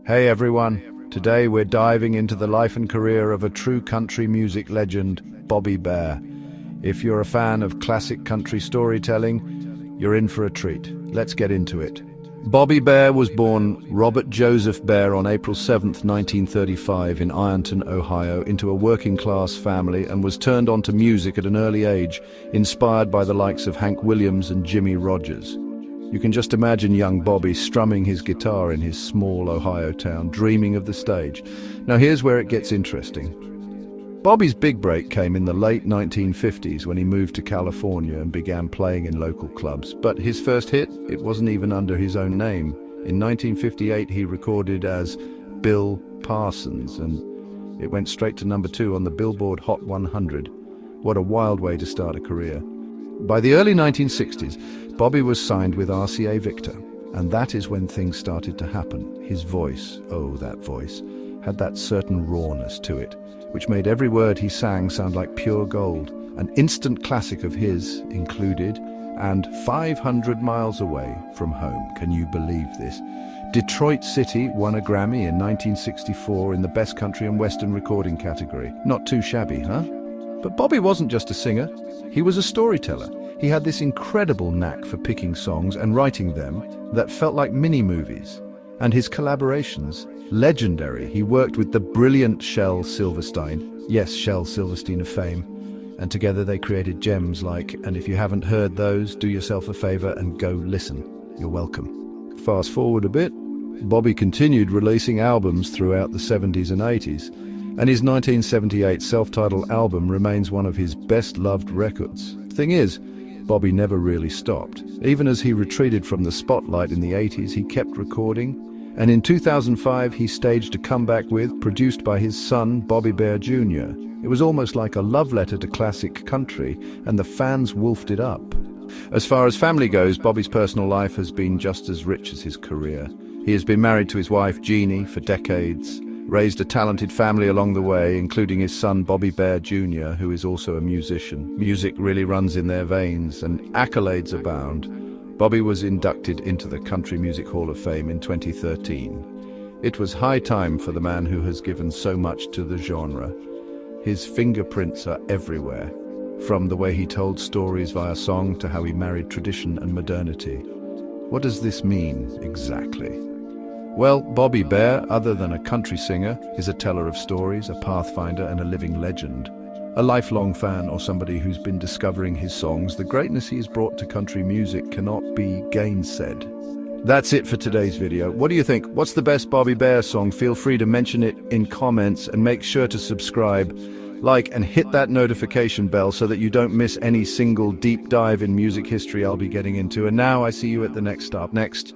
Hey everyone, today we're diving into the life and career of a true country music legend, Bobby Bare. If you're a fan of classic country storytelling, you're in for a treat. Let's get into it. Bobby Bare was born Robert Joseph Bare on April 7, 1935 in Ironton, Ohio, into a working-class family and was turned on to music at an early age, inspired by the likes of Hank Williams and Jimmie Rodgers. You can just imagine young Bobby strumming his guitar in his small Ohio town, dreaming of the stage. Now here's where it gets interesting. Bobby's big break came in the late 1950s when he moved to California and began playing in local clubs. But his first hit, it wasn't even under his own name. In 1958 he recorded as Bill Parsons, and it went straight to number 2 on the Billboard Hot 100. What a wild way to start a career. By the early 1960s, Bobby was signed with RCA Victor, and that is when things started to happen. His voice, oh that voice, had that certain rawness to it, which made every word he sang sound like pure gold. An instant classic of his included, and 500 Miles Away from Home. Can you believe this? Detroit City won a Grammy in 1964 in the Best Country and Western Recording category. Not too shabby, huh? But Bobby wasn't just a singer, he was a storyteller. He had this incredible knack for picking songs and writing them that felt like mini-movies. And his collaborations, legendary. He worked with the brilliant Shel Silverstein, yes, Shel Silverstein of fame, and together they created gems like, and if you haven't heard those, do yourself a favor and go listen. You're welcome. Fast forward a bit, Bobby continued releasing albums throughout the 70s and 80s, and his 1978 self-titled album remains one of his best-loved records. Thing is, Bobby never really stopped. Even as he retreated from the spotlight in the 80s, he kept recording, and in 2005 he staged a comeback produced by his son, Bobby Bare Jr. It was almost like a love letter to classic country, and the fans wolfed it up. As far as family goes, Bobby's personal life has been just as rich as his career. He has been married to his wife, Jeannie, for decades, raised a talented family along the way, including his son Bobby Bare Jr., who is also a musician. Music really runs in their veins, and accolades abound. Bobby was inducted into the Country Music Hall of Fame in 2013. It was high time for the man who has given so much to the genre. His fingerprints are everywhere, from the way he told stories via song to how he married tradition and modernity. What does this mean exactly? Well, Bobby Bare, other than a country singer, is a teller of stories, a pathfinder and a living legend. A lifelong fan or somebody who's been discovering his songs, the greatness he has brought to country music cannot be gainsaid. That's it for today's video. What do you think? What's the best Bobby Bare song? Feel free to mention it in comments and make sure to subscribe, like and hit that notification bell so that you don't miss any single deep dive in music history I'll be getting into. And now I see you at the next stop. Next.